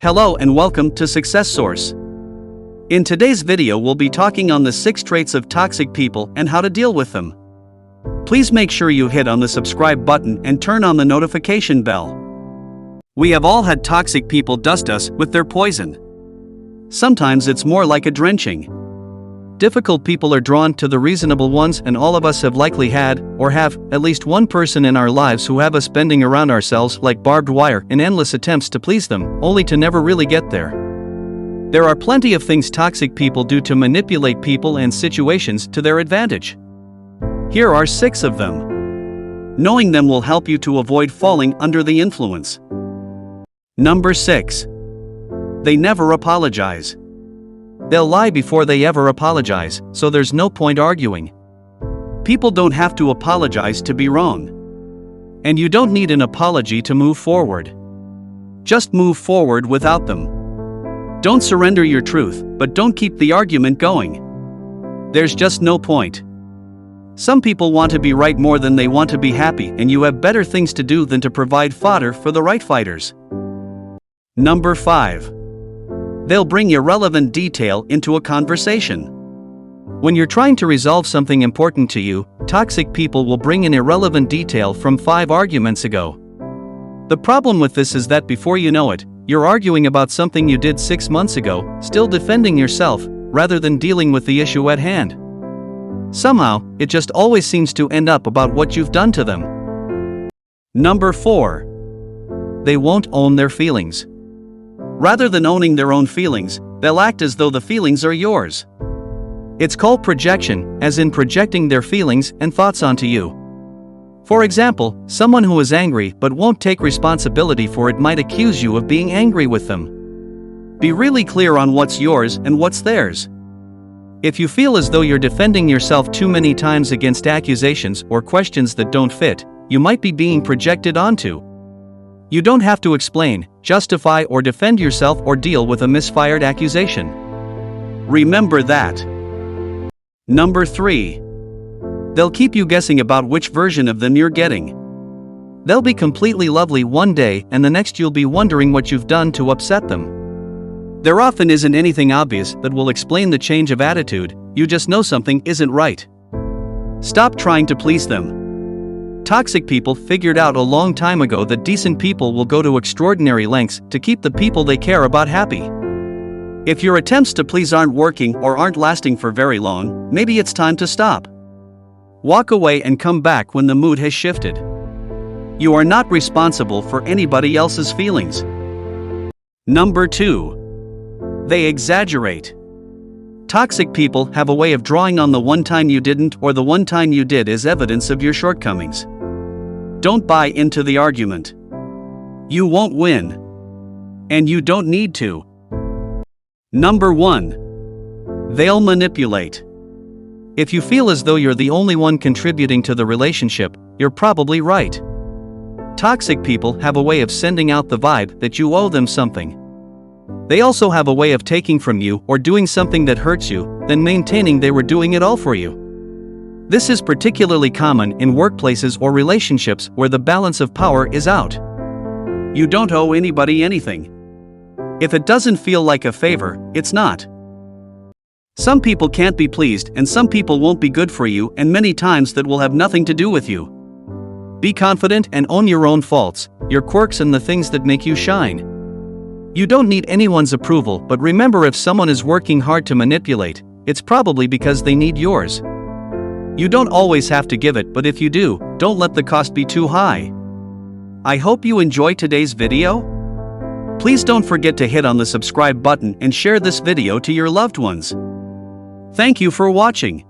Hello and welcome to Success Source. In today's video we'll be talking on the 6 traits of toxic people and how to deal with them. Please make sure you hit on the subscribe button and turn on the notification bell. We have all had toxic people dust us with their poison. Sometimes it's more like a drenching. Difficult people are drawn to the reasonable ones, and all of us have likely had, or have, at least one person in our lives who have us bending around ourselves like barbed wire in endless attempts to please them, only to never really get there. There are plenty of things toxic people do to manipulate people and situations to their advantage. Here are 6 of them. Knowing them will help you to avoid falling under the influence. Number 6. They never apologize. They'll lie before they ever apologize, so there's no point arguing. People don't have to apologize to be wrong. And you don't need an apology to move forward. Just move forward without them. Don't surrender your truth, but don't keep the argument going. There's just no point. Some people want to be right more than they want to be happy, and you have better things to do than to provide fodder for the right fighters. Number 5. They'll bring irrelevant detail into a conversation. When you're trying to resolve something important to you, toxic people will bring in irrelevant detail from 5 arguments ago. The problem with this is that before you know it, you're arguing about something you did 6 months ago, still defending yourself, rather than dealing with the issue at hand. Somehow, it just always seems to end up about what you've done to them. Number 4. They won't own their feelings. Rather than owning their own feelings, they'll act as though the feelings are yours. It's called projection, as in projecting their feelings and thoughts onto you. For example, someone who is angry but won't take responsibility for it might accuse you of being angry with them. Be really clear on what's yours and what's theirs. If you feel as though you're defending yourself too many times against accusations or questions that don't fit, you might be being projected onto. You don't have to explain, justify, or defend yourself or deal with a misfired accusation. Remember that. Number 3. They'll keep you guessing about which version of them you're getting. They'll be completely lovely one day, and the next you'll be wondering what you've done to upset them. There often isn't anything obvious that will explain the change of attitude, you just know something isn't right. Stop trying to please them. Toxic people figured out a long time ago that decent people will go to extraordinary lengths to keep the people they care about happy. If your attempts to please aren't working or aren't lasting for very long, maybe it's time to stop. Walk away and come back when the mood has shifted. You are not responsible for anybody else's feelings. Number 2. They exaggerate. Toxic people have a way of drawing on the one time you didn't or the one time you did as evidence of your shortcomings. Don't buy into the argument. You won't win. And you don't need to. Number 1. They'll manipulate. If you feel as though you're the only one contributing to the relationship, you're probably right. Toxic people have a way of sending out the vibe that you owe them something. They also have a way of taking from you or doing something that hurts you, then maintaining they were doing it all for you. This is particularly common in workplaces or relationships where the balance of power is out. You don't owe anybody anything. If it doesn't feel like a favor, it's not. Some people can't be pleased, and some people won't be good for you, and many times that will have nothing to do with you. Be confident and own your own faults, your quirks, and the things that make you shine. You don't need anyone's approval, but remember, if someone is working hard to manipulate, it's probably because they need yours. You don't always have to give it, but if you do, don't let the cost be too high. I hope you enjoy today's video. Please don't forget to hit on the subscribe button and share this video to your loved ones. Thank you for watching.